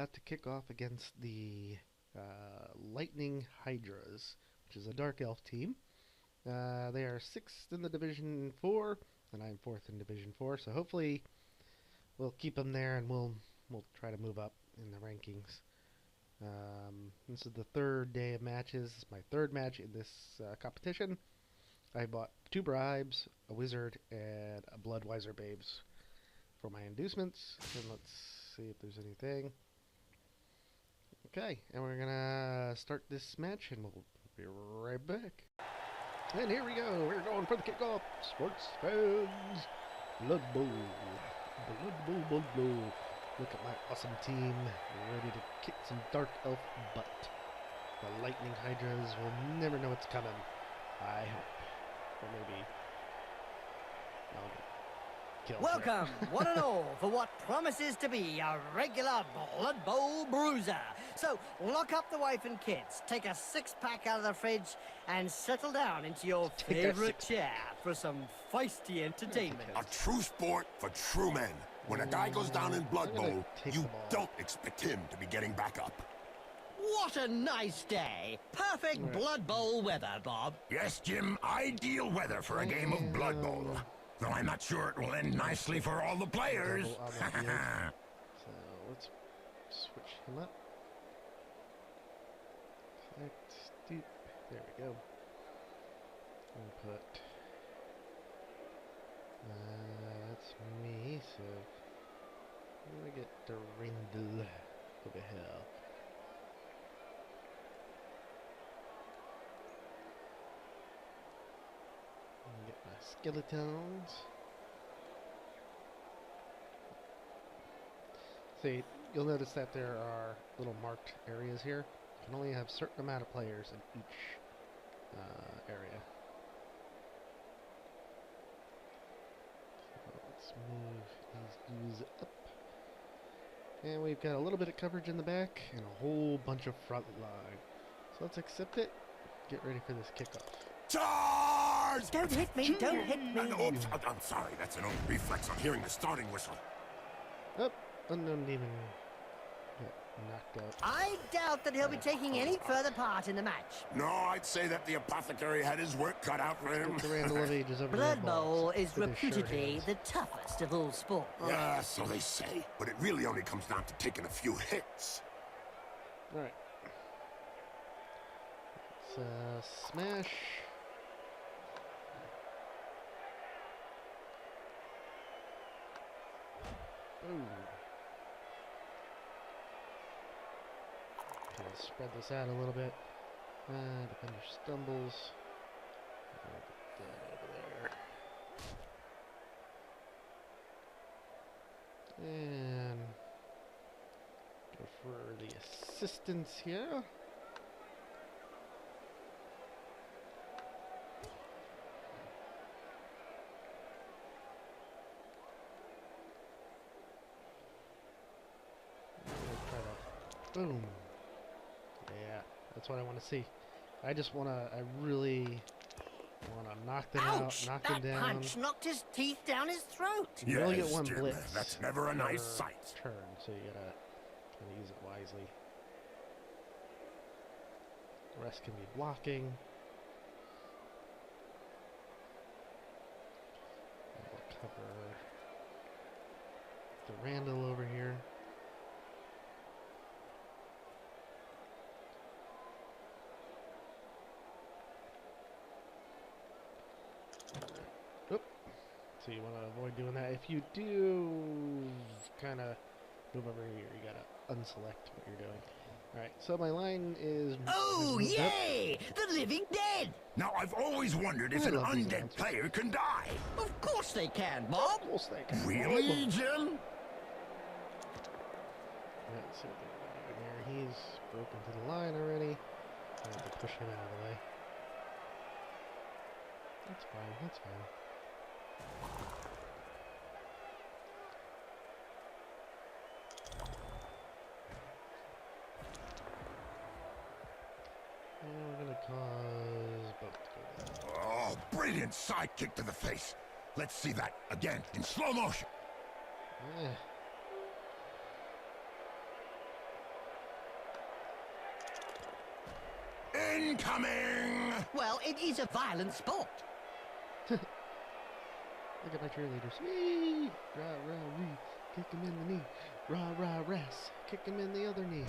about to kick off against the Lightning Hydras, which is a Dark Elf team. They are 6th in the Division 4, and I'm 4th in Division 4, so hopefully we'll keep them there and we'll try to move up in the rankings. This is the third day of matches. It's my third match in this competition. I bought 2 bribes, a wizard, and a Bloodwiser babes for my inducements. And let's see if there's anything. Okay, and we're gonna start this match, and we'll be right back. And here we go. We're going for the kickoff. Sports fans, Blood Bowl, Blood Bowl, Blood Bowl. Look at my awesome team, ready to kick some Dark Elf butt. The Lightning Hydras will never know what's coming. I hope, or maybe I'll get killed. Welcome, one and all, for what promises to be a regular Blood Bowl bruiser. So, lock up the wife and kids, take a 6-pack out of the fridge, and settle down into your favorite chair for some feisty entertainment. A true sport for true men. When a guy goes down in Blood Bowl, you don't expect him to be getting back up. What a nice day. Perfect Blood Bowl weather, Bob. Yes, Jim, ideal weather for a game of Blood Bowl. Though I'm not sure it will end nicely for all the players. So let's switch him up. Select, stoop. There we go. And put. That's me. So I'm gonna get the Rindle over here. Get my skeletons. See, you'll notice that there are little marked areas here. You can only have a certain amount of players in each area. So let's move these dudes up. And we've got a little bit of coverage in the back and a whole bunch of front line. So let's accept it. Get ready for this kickoff. Charge! Don't hit me, don't hit me. Oops, I'm sorry, that's an old reflex on hearing the starting whistle. Oh, unknown demon. Got knocked out. I doubt that he'll be taking any further part in the match. No, I'd say that the apothecary had his work cut out for him. The Randall of Ages over Blood there, Bowl boss. is With his sure reputedly hands. the toughest of all sports. Yeah, so they say. But it really only comes down to taking a few hits. Alright. Let's smash. Boom. Okay, let's spread this out a little bit. Defender stumbles. Get that over there. And go for the assistance here. Boom. Yeah, that's what I want to see. I really want to knock them out, knock them down. That punch knocked his teeth down his throat. You only get one Jim, blitz. that's never a nice per sight. Turn, so you gotta use it wisely. The rest can be blocking. And we'll cover the Randall over here. Oop. So you want to avoid doing that. If you do kind of move over here, you gotta unselect what you're doing. Alright, so my line is... Oh, yay! The living dead! Now, I've always wondered if I an love these undead announcers. player can die. Of course they can, Bob. Of course they can. Really, Jim? Let's see what they're doing here. He's broken to the line already. I have to push him out of the way. That's fine, that's fine. And we're gonna cause both to go down. Oh, brilliant sidekick to the face. Let's see that again in slow motion. Yeah. Incoming! Well, it is a violent sport. Look at my cheerleaders. Wee! Rah, rah, wee. Kick him in the knee. Rah, rah, ras. Kick him in the other knee.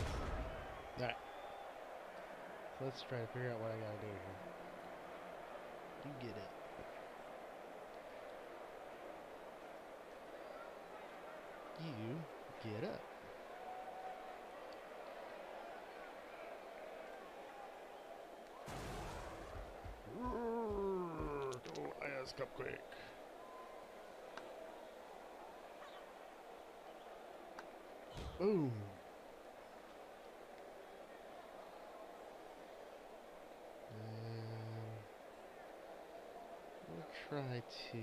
Alright. So let's try to figure out what I gotta do here. You get it. You get up. Go ass cupcake. Boom. We'll try to...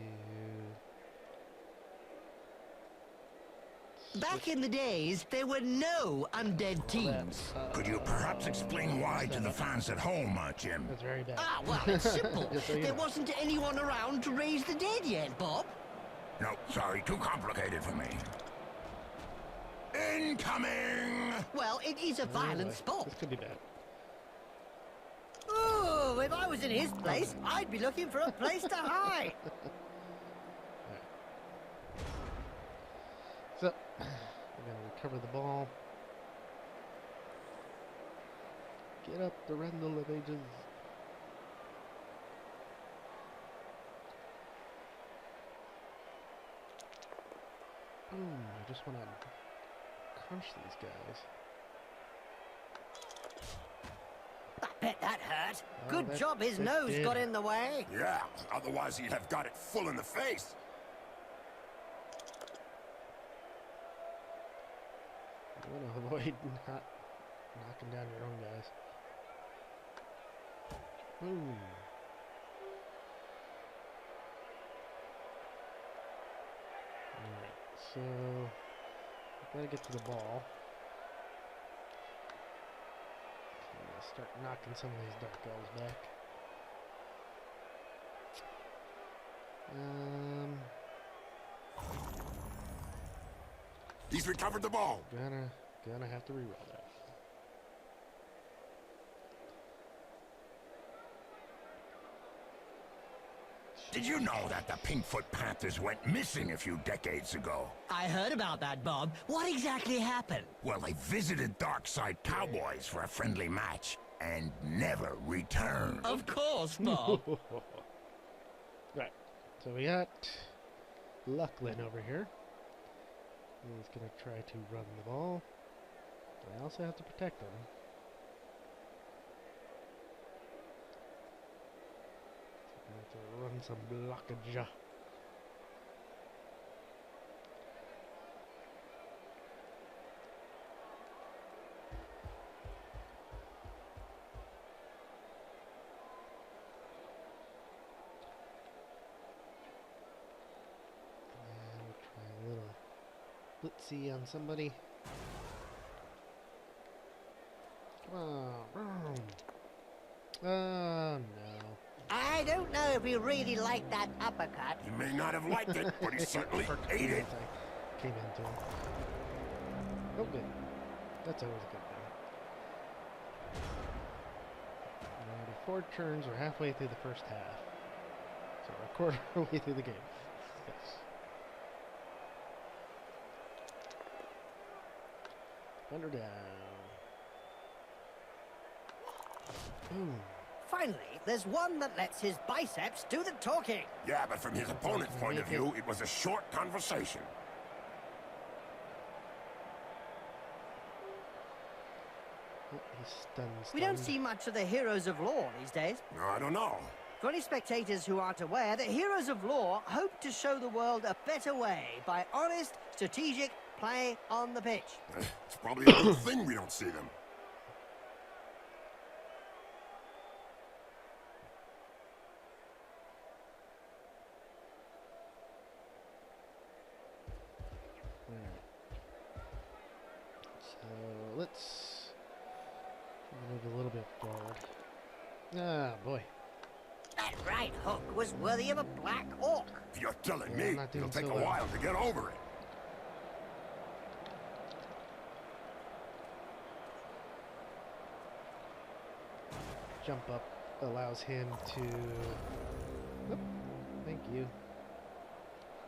Back in the days, there were no undead teams. Could you perhaps explain why to the fans at home, Jim? That's very bad. Ah, well, it's simple. Just so you There know. wasn't anyone around to raise the dead yet, Bob. No, sorry, too complicated for me. Incoming! Well, it is a violent sport. This could be bad. Ooh, if I was in his place, I'd be looking for a place to hide. So, we're going to recover the ball. Get up the Rendell of Ages. I just want to crunch these guys. I bet that hurt. Oh, Good that- job his that nose did. got in the way. Yeah, otherwise he'd have got it full in the face. I want to avoid not knocking down your own guys. Boom. Alright, so I gotta get to the ball. So I'm gonna start knocking some of these dark elves back. He's recovered the ball. Gonna have to reroll that. Did you know that the Pinkfoot Panthers went missing a few decades ago? I heard about that, Bob. What exactly happened? Well, they visited Darkside Cowboys for a friendly match and never returned. Of course, Bob. Right, so we got Lucklin over here. He's gonna try to run the ball. But I also have to protect him. So I have to run some blockage. Blitzy on somebody. Come on. Oh, no. I don't know if he really liked that uppercut. He may not have liked it, but he certainly ate it. I came into him. Oh, good. That's always a good thing. Already 4 turns. We're halfway through the first half. So we're a quarter way through the game. Yes. Thunder down. Boom. Finally, there's one that lets his biceps do the talking. Yeah, but from his opponent's point of view, it was a short conversation. Oh, he's stunned. We don't see much of the heroes of law these days. No, I don't know. For any spectators who aren't aware, the heroes of law hope to show the world a better way by honest, strategic play on the pitch. It's probably a good thing we don't see them. So let's move a little bit forward. Ah, boy. That right hook was worthy of a black orc. You're telling Yeah, me I'm not doing it'll take so a well. while to get over it. jump up allows him to... Oop, thank you.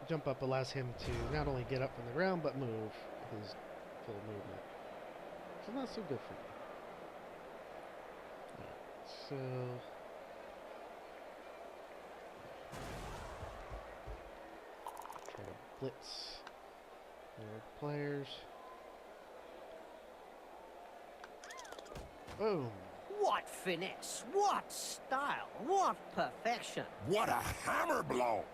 Jump up allows him to not only get up from the ground, but move his full movement. So not so good for me. Alright, so... try to blitz their players. Boom! What finesse, what style, what perfection. What a hammer blow!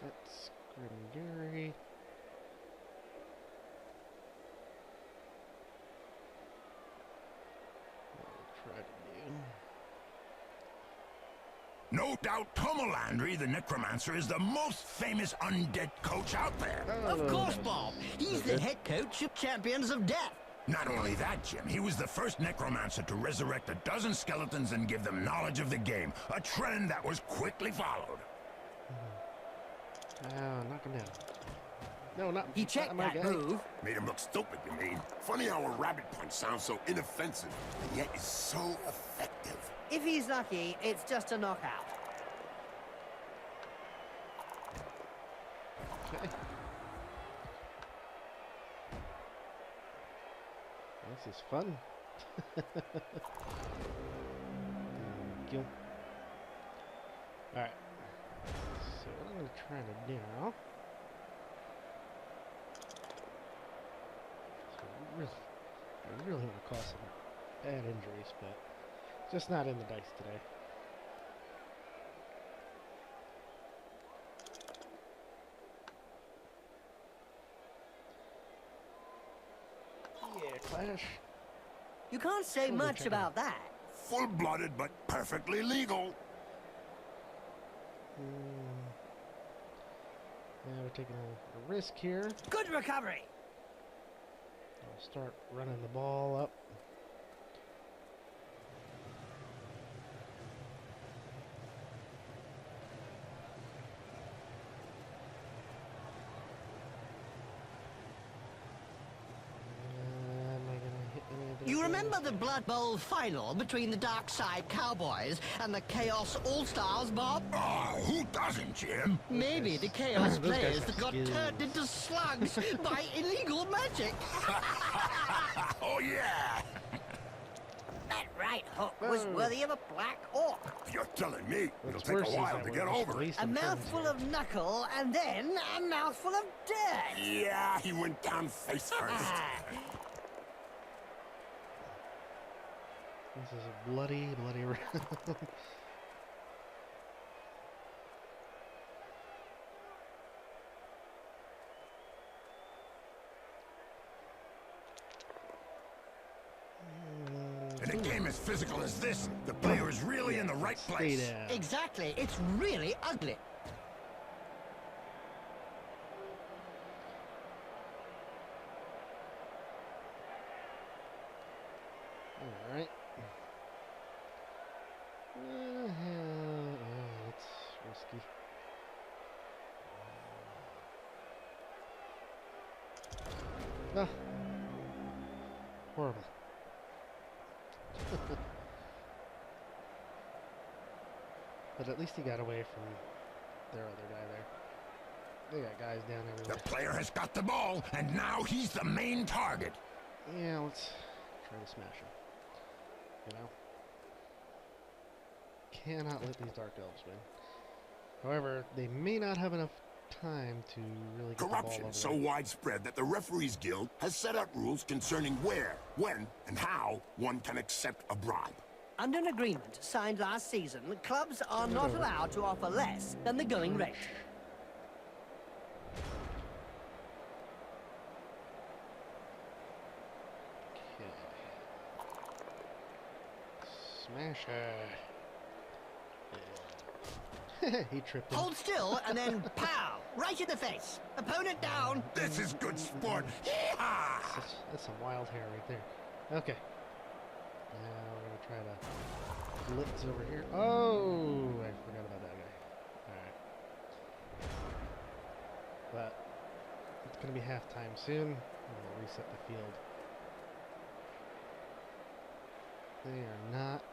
That's TheGrimGary. Try to do. No doubt Tomolandry, the necromancer, is the most famous undead coach out there. Of course, Bob. He's the head coach of Champions of Death. Not only that, Jim, he was the first necromancer to resurrect a dozen skeletons and give them knowledge of the game, a trend that was quickly followed. Knock him down. No, not He checked not my that guy. move. Made him look stupid, you mean? Funny how a rabbit punch sounds so inoffensive, and yet is so effective. If he's lucky, it's just a knockout. Okay. This is fun. Thank you. Alright. So what I'm going to try to do now... I really want to cause some bad injuries, but just not in the dice today. Yeah, Clash. You can't say Shoulder much check about that. Full-blooded, but perfectly legal. Yeah, we're taking a risk here. Good recovery. I'll start running the ball up. Am I gonna hit any of those You guys? remember the Blood Bowl final between the Dark Side Cowboys and the Chaos All-Stars, Bob? Oh, who doesn't, Jim? Maybe the Chaos Those guys players have that got skills. turned into slugs by illegal magic. Oh, yeah. That right hook was worthy of a black orc. You're telling me it'll What's take worse a is while that to we're get just over it. wasting A turns mouthful here. of knuckle and then a mouthful of dirt. Yeah, he went down face first. This is a bloody round. In a game as physical as this, the player is really in the right Stay place. down. Exactly. It's really ugly. Alright. That's risky. Ah. Horrible. But at least he got away from their other guy there. They got guys down The everywhere. player has got the ball, and now he's the main target. Yeah, let's try to smash him. You know? Cannot let these Dark Elves win. However, they may not have enough time to really get the ball Corruption over so there. widespread that the Referees Guild has set out rules concerning where, when, and how one can accept a bribe. Under an agreement signed last season, clubs are not allowed to offer less than the going rate. Smash her. Yeah. He tripped him. Hold still and then pow! Right in the face. Opponent down. This is good sport. Yeehaw! That's some wild hair right there. Okay. Now we're gonna try to blitz over here. Oh, I forgot about that guy. Alright. But It's going to be halftime soon. We'll reset the field. They are not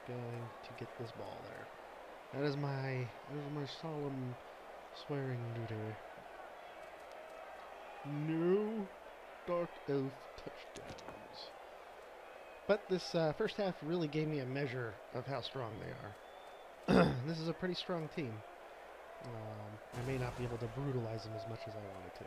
going to get this ball there. That is my solemn swearing neuter. No Dark Elf touchdowns. But this first half really gave me a measure of how strong they are. This is a pretty strong team. I may not be able to brutalize them as much as I wanted to.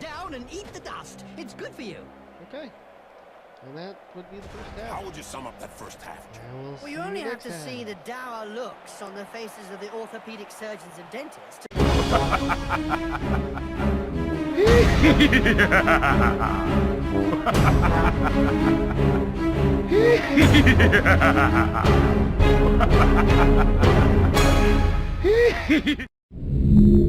Down and eat the dust. It's good for you. Okay. And that would be the first half. How would you sum up that first half, Jim? Well, you only have to see the dour looks on the faces of the orthopedic surgeons and dentists. Yeah.